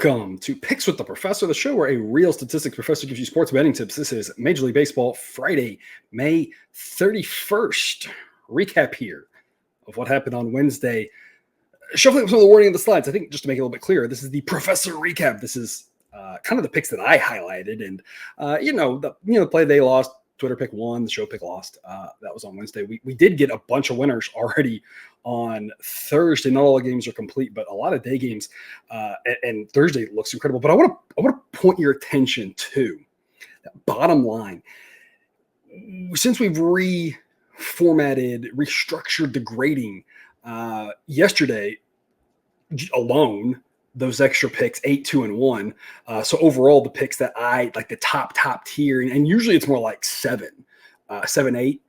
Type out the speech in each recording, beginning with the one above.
Welcome to Picks with the Professor, the show where a real statistics professor gives you sports betting tips. This is Major League Baseball, Friday, May 31st. Recap here of what happened on Wednesday. Shuffling up some of the wording of the slides, I think just to make it a little bit clearer, this is the Professor recap. This is kind of the picks that I highlighted. And, the play they lost, Twitter pick won, the show pick lost. That was on Wednesday. We did get a bunch of winners already on Thursday. Not all the games are complete, but a lot of day games. And Thursday looks incredible. But I want to point your attention to that bottom line. Since we've restructured the grading yesterday alone, those extra picks, 8, 2, and 1. So overall, the picks that I like, the top tier, and usually it's more like 7, 8,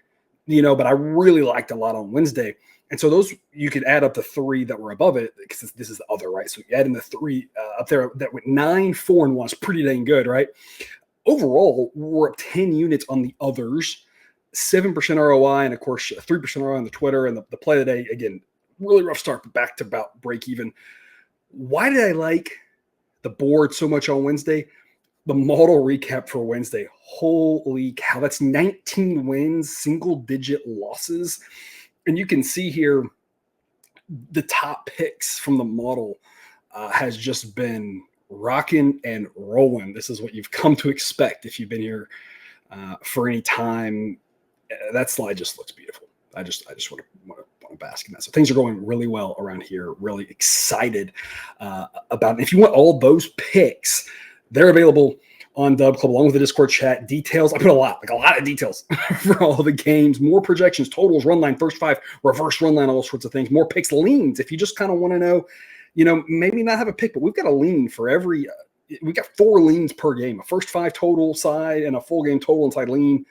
but I really liked a lot on Wednesday. And so those, you could add up the 3 that were above it, because this is the other, right? So you add in the 3 up there that went 9, 4, and 1 is pretty dang good, right? Overall, we're up 10 units on the others, 7% ROI, and of course, 3% ROI on the Twitter, and the play of the day, again, really rough start, but back to about break even. Why did I like the board so much on Wednesday? The model recap for Wednesday. Holy cow, that's 19 wins, single-digit losses. And you can see here the top picks from the model has just been rocking and rolling. This is what you've come to expect if you've been here for any time. That slide just looks beautiful. I just want to bask in that. So things are going really well around here. Really excited about it. If you want all those picks, they're available on Dub Club along with the Discord chat. Details, I put a lot of details for all the games, more projections, totals, run line, first 5, reverse run line, all sorts of things, more picks, leans. If you just kind of want to know, maybe not have a pick, but we've got a lean for every, we got 4 leans per game, a first 5 total side and a full game total inside lean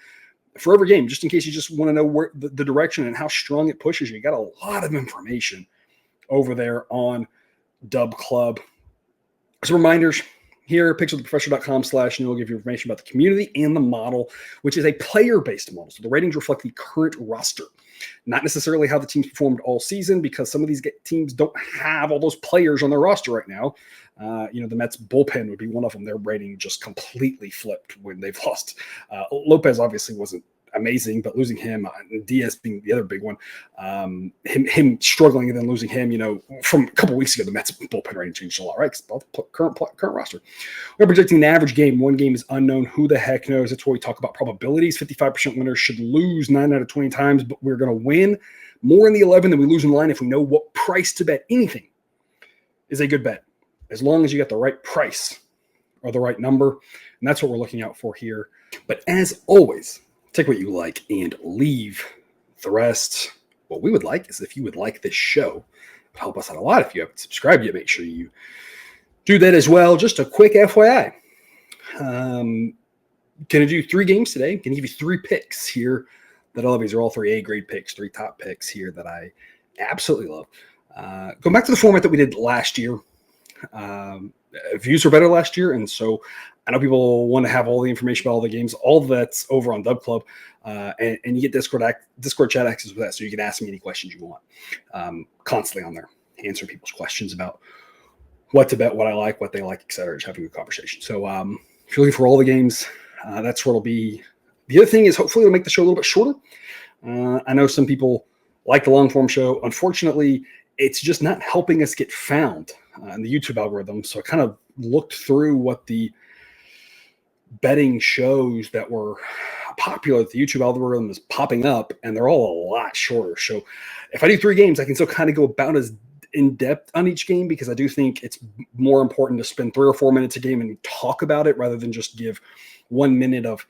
for every game, just in case you just want to know where the direction and how strong it pushes you. You got a lot of information over there on Dub Club. Some reminders here, pickswiththeprofessor.com/new will give you information about the community and the model, which is a player-based model. So the ratings reflect the current roster, not necessarily how the teams performed all season, because some of these teams don't have all those players on their roster right now. The Mets bullpen would be one of them. Their rating just completely flipped when they've lost. Lopez obviously wasn't amazing, but losing him, Diaz being the other big one, him struggling and then losing him, from a couple weeks ago, the Mets bullpen rating changed a lot, right? Because current roster. We're projecting the average game. One game is unknown. Who the heck knows? That's where we talk about probabilities. 55% winners should lose 9 out of 20 times, but we're going to win more in the 11 than we lose in the line if we know what price to bet. Anything is a good bet, as long as you get the right price or the right number. And that's what we're looking out for here. But as always, take what you like and leave the rest. What we would like is if you would like this show. It would help us out a lot. If you haven't subscribed yet, make sure you do that as well. Just a quick FYI. Going to do 3 games today. Going to give you 3 picks here that I love. These are all 3 A-grade picks, 3 top picks here that I absolutely love. Going back to the format that we did last year. Views were better last year, and so I know people want to have all the information about all the games. All that's over on Dub Club, and you get Discord chat access with that, so you can ask me any questions you want. Constantly on there, answering people's questions about what to bet, what I like, what they like, etc. Just having a conversation. So if you're looking for all the games, that's where it'll be. The other thing is hopefully it'll make the show a little bit shorter. I know some people like the long form show. Unfortunately, it's just not helping us get found in the YouTube algorithm. So I kind of looked through what the betting shows that were popular that the YouTube algorithm is popping up, and they're all a lot shorter. So if I do 3 games, I can still kind of go about as in depth on each game, because I do think it's more important to spend 3 or 4 minutes a game and talk about it rather than just give 1 minute of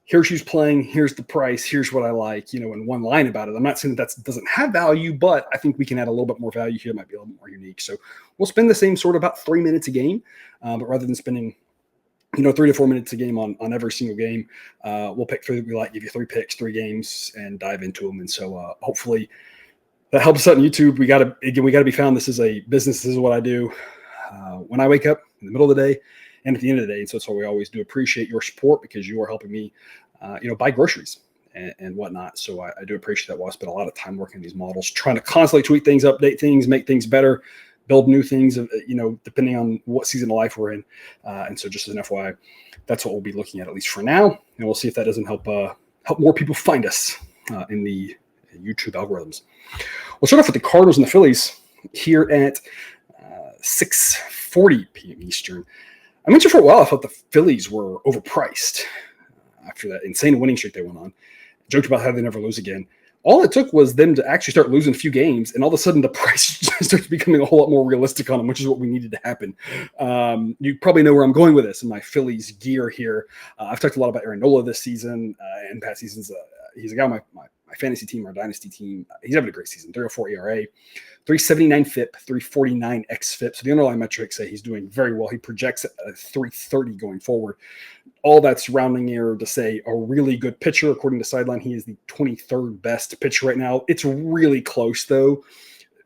here's who's playing, here's the price, here's what I like, in one line about it. I'm not saying that doesn't have value, but I think we can add a little bit more value here. It might be a little more unique. So we'll spend the same sort of about 3 minutes a game, but rather than spending 3 to 4 minutes a game on every single game, we'll pick 3 that we like, give you 3 picks, 3 games, and dive into them. And so hopefully that helps us out on YouTube. We got to be found. This is a business. This is what I do when I wake up in the middle of the day and at the end of the day. And so that's what we always do. Appreciate your support, because you are helping me, buy groceries and whatnot. So I do appreciate that. While I spend a lot of time working these models, trying to constantly tweak things, update things, make things better. build new things, depending on what season of life we're in. And so just as an FYI, that's what we'll be looking at least for now. And we'll see if that doesn't help more people find us in the YouTube algorithms. We'll start off with the Cardinals and the Phillies here at 6:40 p.m. Eastern. I mentioned for a while I thought the Phillies were overpriced after that insane winning streak they went on. Joked about how they never lose again. All it took was them to actually start losing a few games, and all of a sudden the price starts becoming a whole lot more realistic on them, which is what we needed to happen. You probably know where I'm going with this in my Phillies gear here. I've talked a lot about Aaron Nola this season and past seasons. He's a guy on my fantasy team, our dynasty team. He's having a great season. 3.04 ERA, 3.79 FIP, 3.49 xFIP. So the underlying metrics say he's doing very well. He projects at 3.30 going forward. All that's rounding error to say a really good pitcher. According to Sideline, he is the 23rd best pitcher right now. It's really close, though.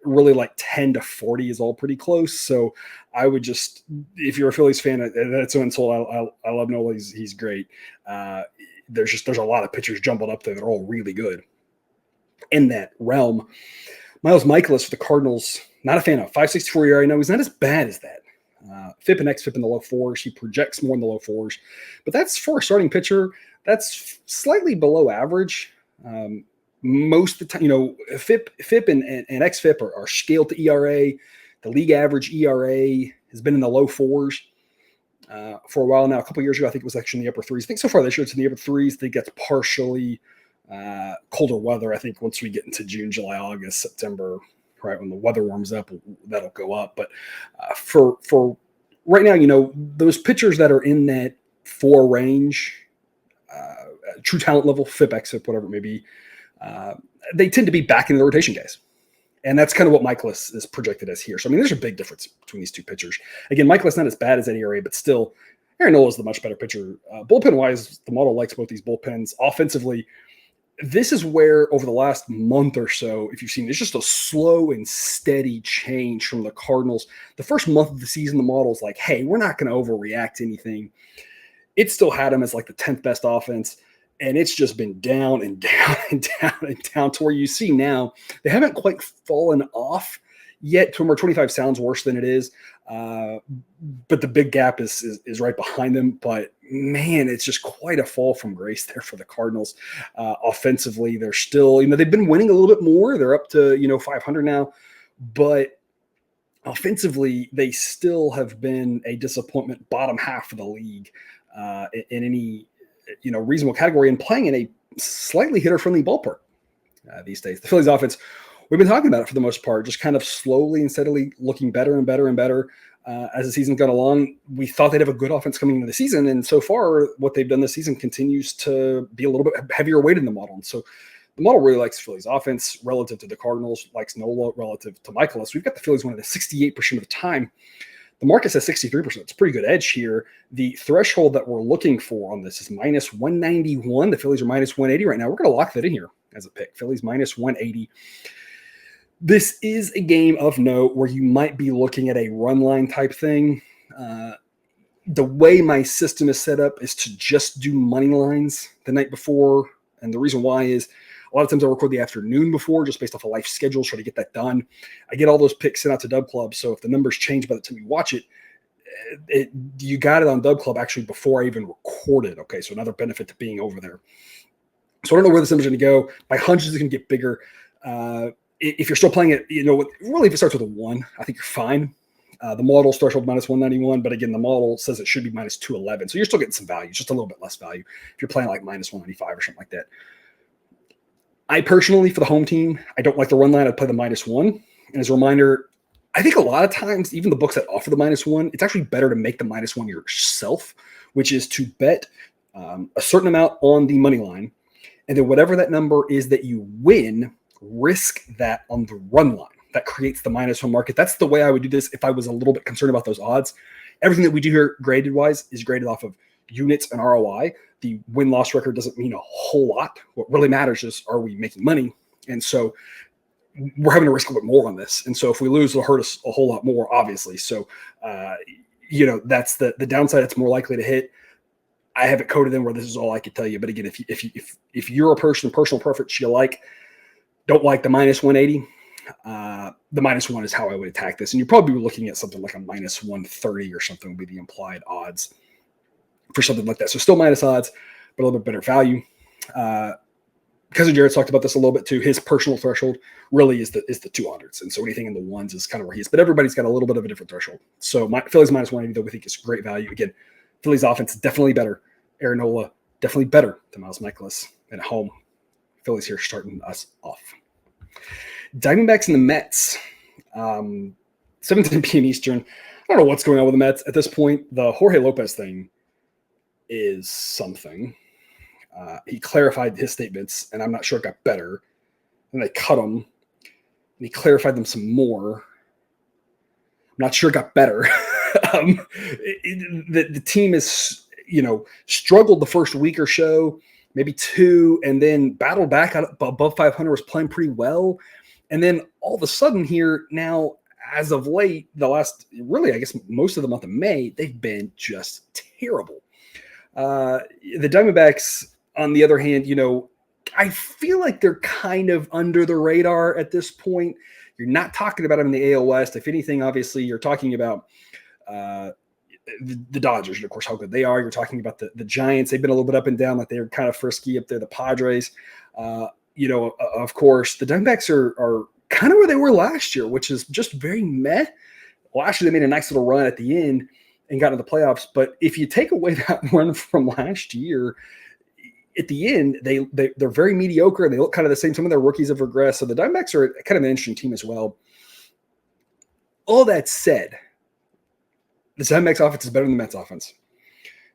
Really like 10 to 40 is all pretty close. So I would just, if you're a Phillies fan, that's an insult. I love Nola. He's great. There's a lot of pitchers jumbled up there that are all really good in that realm. Miles Michaelis for the Cardinals, not a fan of 5.64 ERA. No, he's not as bad as that. FIP and xFIP in the low fours. He projects more in the low fours, but that's for a starting pitcher. That's slightly below average. Most of the time, FIP and xFIP are scaled to ERA. The league average ERA has been in the low fours for a while now. A couple of years ago, I think it was actually in the upper threes. I think so far this year it's in the upper threes. I think that's partially colder weather. I think once we get into June, July, August, September, right when the weather warms up, that'll go up. But for right now, those pitchers that are in that 4 range, true talent level, FIP, xFIP, whatever it may be, they tend to be back in the rotation guys. And that's kind of what Michaelis is projected as here. So, there's a big difference between these two pitchers. Again, Michaelis not as bad as that ERA, but still, Aaron Nola is the much better pitcher. Bullpen-wise, the model likes both these bullpens. Offensively, this is where over the last month or so, if you've seen, it's just a slow and steady change from the Cardinals. The first month of the season, the model's like, hey, we're not going to overreact to anything. It still had them as like the 10th best offense, and it's just been down and down and down and down to where you see now they haven't quite fallen off yet. To number 25 sounds worse than it is, but the big gap is right behind them. But man, it's just quite a fall from grace there for the Cardinals. Offensively, they're still, they've been winning a little bit more. They're up to 500 now, but offensively, they still have been a disappointment, bottom half of the league in any reasonable category, and playing in a slightly hitter-friendly ballpark these days. The Phillies offense, we've been talking about it for the most part, just kind of slowly and steadily looking better and better and better as the season got along. We thought they'd have a good offense coming into the season, and so far what they've done this season continues to be a little bit heavier weight in the model. And so the model really likes the Phillies offense relative to the Cardinals, likes Nola relative to Michaelis. We've got the Phillies winning 68% of the time. The market says 63%. It's a pretty good edge here. The threshold that we're looking for on this is minus 191. The Phillies are minus 180 right now. We're going to lock that in here as a pick. Phillies minus 180. This is a game of note where you might be looking at a run line type thing. The way my system is set up is to just do money lines the night before. And the reason why is a lot of times I record the afternoon before, just based off a life schedule, try to get that done. I get all those picks sent out to Dub Club. So if the numbers change by the time you watch it, you got it on Dub Club actually before I even recorded. Okay, so another benefit to being over there. So I don't know where this number's going to go. My hunch is going to get bigger. If you're still playing it, really if it starts with a 1, I think you're fine. The model threshold minus 191, but again, the model says it should be minus 211. So you're still getting some value, just a little bit less value if you're playing like minus 195 or something like that. I personally, for the home team, I don't like the run line. I'd play the minus 1. And as a reminder, I think a lot of times, even the books that offer the minus 1, it's actually better to make the minus 1 yourself, which is to bet a certain amount on the money line. And then whatever that number is that you win, risk that on the run line. That creates the minus 1 market. That's the way I would do this if I was a little bit concerned about those odds. Everything that we do here graded-wise is graded off of units and ROI. The win-loss record doesn't mean a whole lot. What really matters is, are we making money? And so we're having to risk a little bit more on this. And so if we lose, it'll hurt us a whole lot more, obviously. So, that's the downside. It's more likely to hit. I have it coded in where this is all I could tell you. But again, if you're a person, personal preference, don't like the minus 180, The -1 is how I would attack this. And you're probably looking at something like a -130 or something would be the implied odds for something like that. So still minus odds, but a little bit better value. Cousin Jared's talked about this a little bit too. His personal threshold really is the 200s. And so anything in the ones is kind of where he is. But everybody's got a little bit of a different threshold. So Phillies -180, though, we think is great value. Again, Phillies offense definitely better. Aaron Nola definitely better than Miles Mikolas. And at home, Phillies here starting us off. Diamondbacks and the Mets. 7:10 p.m. Eastern. I don't know what's going on with the Mets at this point. The Jorge Lopez thing is something. He clarified his statements, and I'm not sure it got better. And they cut him, and he clarified them some more. I'm not sure it got better. The team is, struggled the first week or so, maybe two, and then battled back above 500, was playing pretty well. And then all of a sudden here now, as of late, the last, really, I guess most of the month of May, they've been just terrible. The Diamondbacks, on the other hand, I feel like they're kind of under the radar at this point. You're not talking about them in the AL West. If anything, obviously, you're talking about the Dodgers, and of course, how good they are. You're talking about the Giants. They've been a little bit up and down, like they're kind of frisky up there. The Padres, of course, the Diamondbacks are kind of where they were last year, which is just very meh. Last year, they made a nice little run at the end and got into the playoffs. But if you take away that run from last year, at the end, they're very mediocre and they look kind of the same. Some of their rookies have regressed. So the Diamondbacks are kind of an interesting team as well. All that said, the Diamondbacks offense is better than the Mets offense.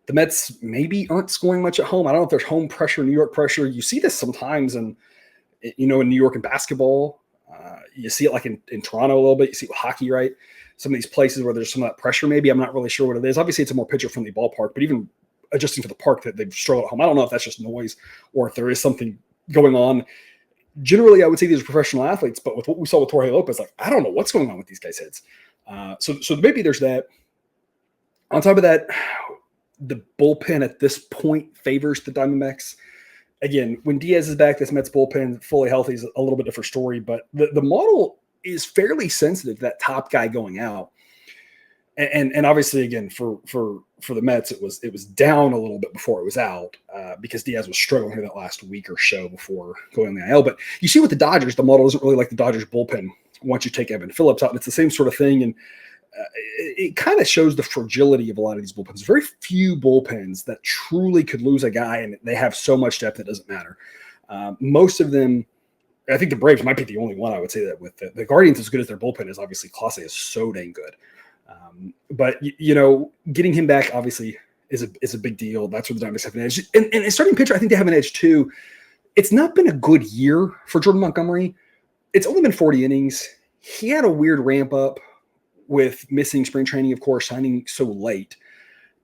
The Mets maybe aren't scoring much at home. I don't know if there's home pressure, New York pressure. You see this sometimes in New York in basketball. You see it like in Toronto a little bit. You see it with hockey, right? Some of these places where there's some of that pressure maybe. I'm not really sure what it is. Obviously, it's a more pitcher-friendly ballpark, but even adjusting for the park that they've struggled at home, I don't know if that's just noise or if there is something going on. Generally, I would say these are professional athletes, but with what we saw with Jorge Lopez, I don't know what's going on with these guys' heads. So maybe there's that. On top of that, the bullpen at this point favors the Diamondbacks. Again, when Diaz is back, this Mets bullpen fully healthy is a little bit different story, but the model is fairly sensitive to that top guy going out. And obviously, again, for the Mets, it was down a little bit before it was out because Diaz was struggling here that last week or so before going on the IL. But you see with the Dodgers, the model isn't really like the Dodgers bullpen once you take Evan Phillips out. And it's the same sort of thing. And it kind of shows the fragility of a lot of these bullpens. Very few bullpens that truly could lose a guy, and they have so much depth it doesn't matter. Most of them, I think the Braves might be the only one I would say that with. The Guardians, as good as their bullpen is, obviously Clase is so dang good. But getting him back obviously is a big deal. That's where the Diamondbacks have an edge. And a starting pitcher, I think they have an edge too. It's not been a good year for Jordan Montgomery. It's only been 40 innings. He had a weird ramp up with missing spring training, of course, signing so late.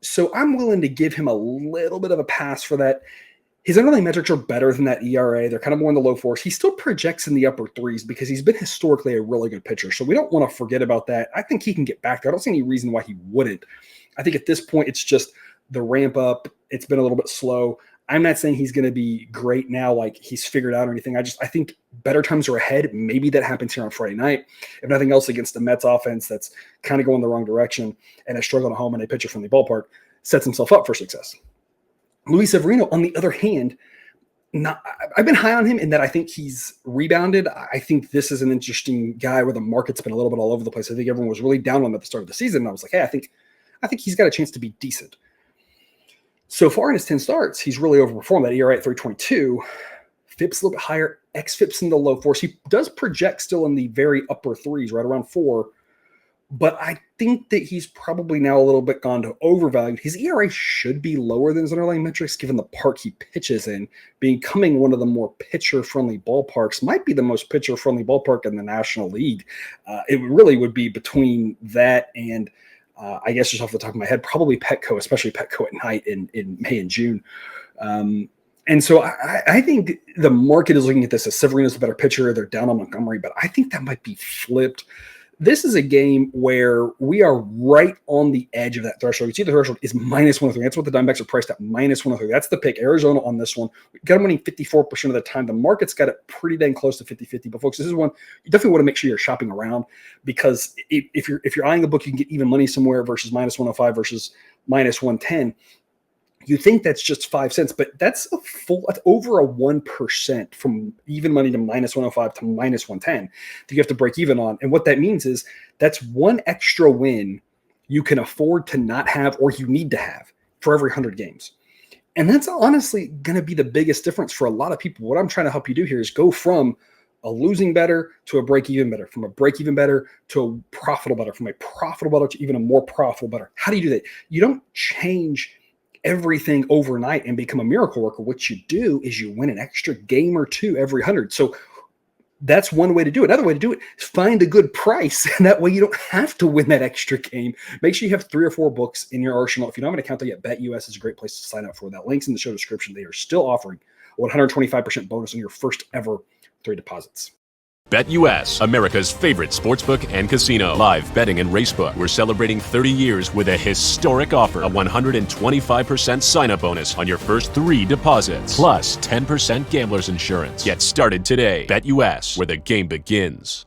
So I'm willing to give him a little bit of a pass for that. His underlying metrics are better than that ERA. They're kind of more in the low fours. He still projects in the upper threes because he's been historically a really good pitcher. So we don't want to forget about that. I think he can get back there. I don't see any reason why he wouldn't. I think at this point, it's just the ramp up. It's been a little bit slow. I'm not saying he's going to be great now, like he's figured out or anything. I think better times are ahead. Maybe that happens here on Friday night. If nothing else, against the Mets offense that's kind of going the wrong direction and is struggling at home in a pitcher-friendly ballpark, sets himself up for success. Luis Severino, on the other hand, I've been high on him in that I think he's rebounded. I think this is an interesting guy where the market's been a little bit all over the place. I think everyone was really down on him at the start of the season. And I was like, hey, I think he's got a chance to be decent. So far in his 10 starts, he's really overperformed. That ERA at 3.22. FIP's a little bit higher. XFIP's in the low fours. He does project still in the very upper threes, right around 4. But I think that he's probably now a little bit gone to overvalued. His ERA should be lower than his underlying metrics, given the park he pitches in. Becoming one of the more pitcher-friendly ballparks, might be the most pitcher-friendly ballpark in the National League. It really would be between that and, I guess just off the top of my head, probably Petco, especially Petco at night in May and June. And so I think the market is looking at this as Severino's a better pitcher. They're down on Montgomery, but I think that might be flipped. this is a game where we are right on the edge of that threshold. You see the threshold is -103. That's what the Diamondbacks are priced at, -103. That's the pick. Arizona on this one. We got them winning 54% of the time. The market's got it pretty dang close to 50-50. But folks, this is one you definitely want to make sure you're shopping around, because if you're eyeing the book, you can get even money somewhere versus -105 versus -110. You think that's just 5 cents, but that's over a 1% from even money to -105 to -110 that you have to break even on. And what that means is that's one extra win you can afford to not have, or you need to have, for every 100 games. And that's honestly going to be the biggest difference for a lot of people. What I'm trying to help you do here is go from a losing better to a break-even better, from a break-even better to a profitable better, from a profitable better to even a more profitable better. How do you do that? You don't change everything overnight and become a miracle worker. What you do is you win an extra game or two every 100. So that's one way to do it. Another way to do it is find a good price. And that way you don't have to win that extra game. Make sure you have 3 or 4 books in your arsenal. If you don't have an account there yet, BetUS is a great place to sign up for. That link's in the show description. They are still offering a 125% bonus on your first ever 3 deposits. BetUS, America's favorite sportsbook and casino. Live betting and racebook. We're celebrating 30 years with a historic offer. A 125% sign-up bonus on your first 3 deposits. Plus 10% gambler's insurance. Get started today. BetUS, where the game begins.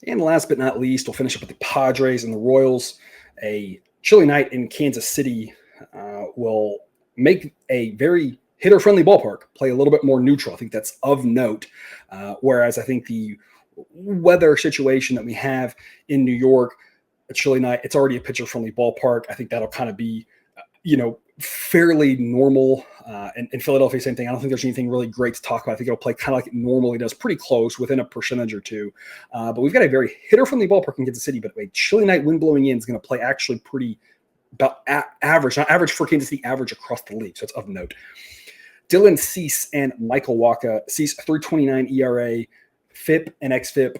And last but not least, we'll finish up with the Padres and the Royals. A chilly night in Kansas City will make a very hitter-friendly ballpark play a little bit more neutral. I think that's of note. Whereas I think the weather situation that we have in New York, a chilly night, it's already a pitcher-friendly ballpark. I think that'll kind of be, fairly normal. And in Philadelphia, same thing. I don't think there's anything really great to talk about. I think it'll play kind of like it normally does, pretty close, within a percentage or two. But we've got a very hitter-friendly ballpark in Kansas City, but a chilly night, wind blowing in, is going to play actually pretty about average, not average for Kansas City, average across the league. So it's of note. Dylan Cease and Michael Wacha. Cease, 3.29 ERA, FIP and XFIP,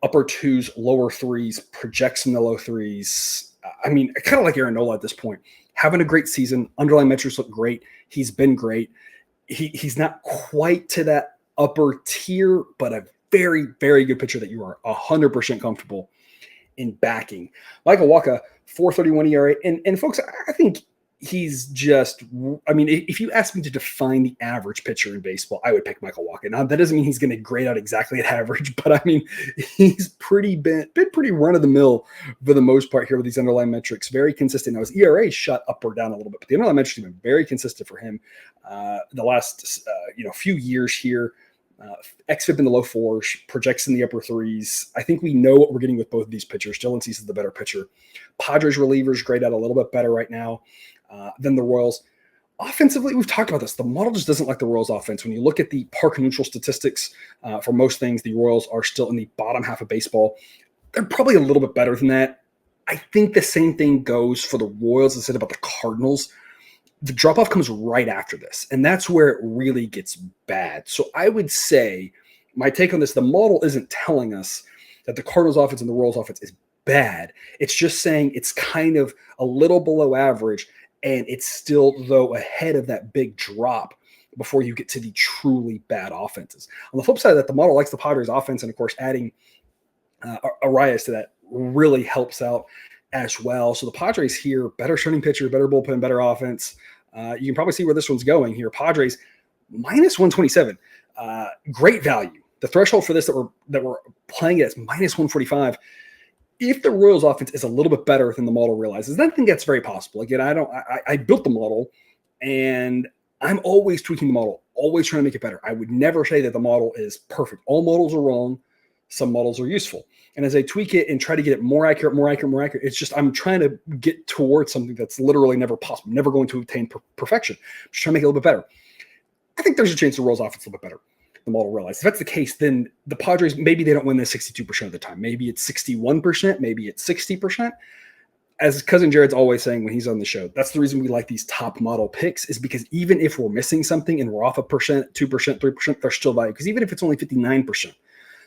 upper 2s, lower 3s, projects in the low 3s. I mean, kind of like Aaron Nola at this point. Having a great season. Underlying metrics look great. He's been great. He's not quite to that upper tier, but a very, very good pitcher that you are 100% comfortable in backing. Michael Wacha, 4.31 ERA. And folks, I think he's just, if you ask me to define the average pitcher in baseball, I would pick Michael Wacha. Now, that doesn't mean he's going to grade out exactly at average, but he's been pretty run-of-the-mill for the most part here with these underlying metrics. Very consistent. Now, his ERA shot up or down a little bit, but the underlying metrics have been very consistent for him the last few years here. XFIP in the low 4s, projects in the upper 3s. I think we know what we're getting with both of these pitchers. Dylan Cease is the better pitcher. Padres relievers grade out a little bit better right now than the Royals. Offensively, we've talked about this. The model just doesn't like the Royals offense. When you look at the park neutral statistics for most things, the Royals are still in the bottom half of baseball. They're probably a little bit better than that. I think the same thing goes for the Royals instead about the Cardinals. The drop-off comes right after this, and that's where it really gets bad. So I would say my take on this, the model isn't telling us that the Cardinals offense and the Royals offense is bad. It's just saying it's kind of a little below average, and it's still, though, ahead of that big drop before you get to the truly bad offenses. On the flip side of that, the model likes the Padres offense, and of course, adding Arias to that really helps out as well. So the Padres here, better starting pitcher, better bullpen, better offense. You can probably see where this one's going here. Padres -127, great value. The threshold for this that we're playing it is -145. If the Royals offense is a little bit better than the model realizes, then I think that's very possible. Again, I built the model, and I'm always tweaking the model, always trying to make it better. I would never say that the model is perfect. All models are wrong. Some models are useful. And as I tweak it and try to get it more accurate, it's just I'm trying to get towards something that's literally never possible, never going to attain perfection. I'm just trying to make it a little bit better. I think there's a chance the Royals offense is a little bit better. The model realizes. If that's the case, then the Padres, maybe they don't win this 62% of the time. Maybe it's 61%, maybe it's 60%. As Cousin Jared's always saying when he's on the show, that's the reason we like these top model picks, is because even if we're missing something and we're off 1%, 2%, 3%, there's still value. Because even if it's only 59%,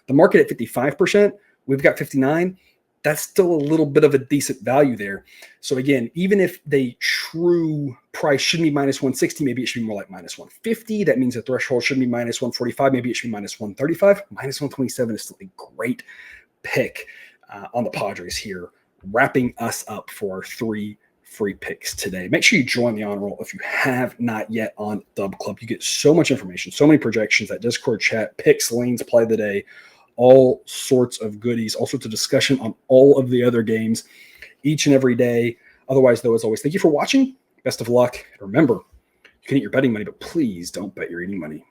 the market at 55%, we've got 59. That's still a little bit of a decent value there. So again, even if the true price shouldn't be -160, maybe it should be more like -150. That means the threshold shouldn't be -145. Maybe it should be -135. -127 is still a great pick. on the Padres here, wrapping us up for our 3 free picks today. Make sure you join the honor roll if you have not yet on Dub Club. You get so much information, so many projections, that Discord chat, picks, lanes, play of the day, all sorts of goodies, all sorts of discussion on all of the other games each and every day. Otherwise, though, as always, thank you for watching. Best of luck. Remember, you can eat your betting money, but please don't bet your eating money.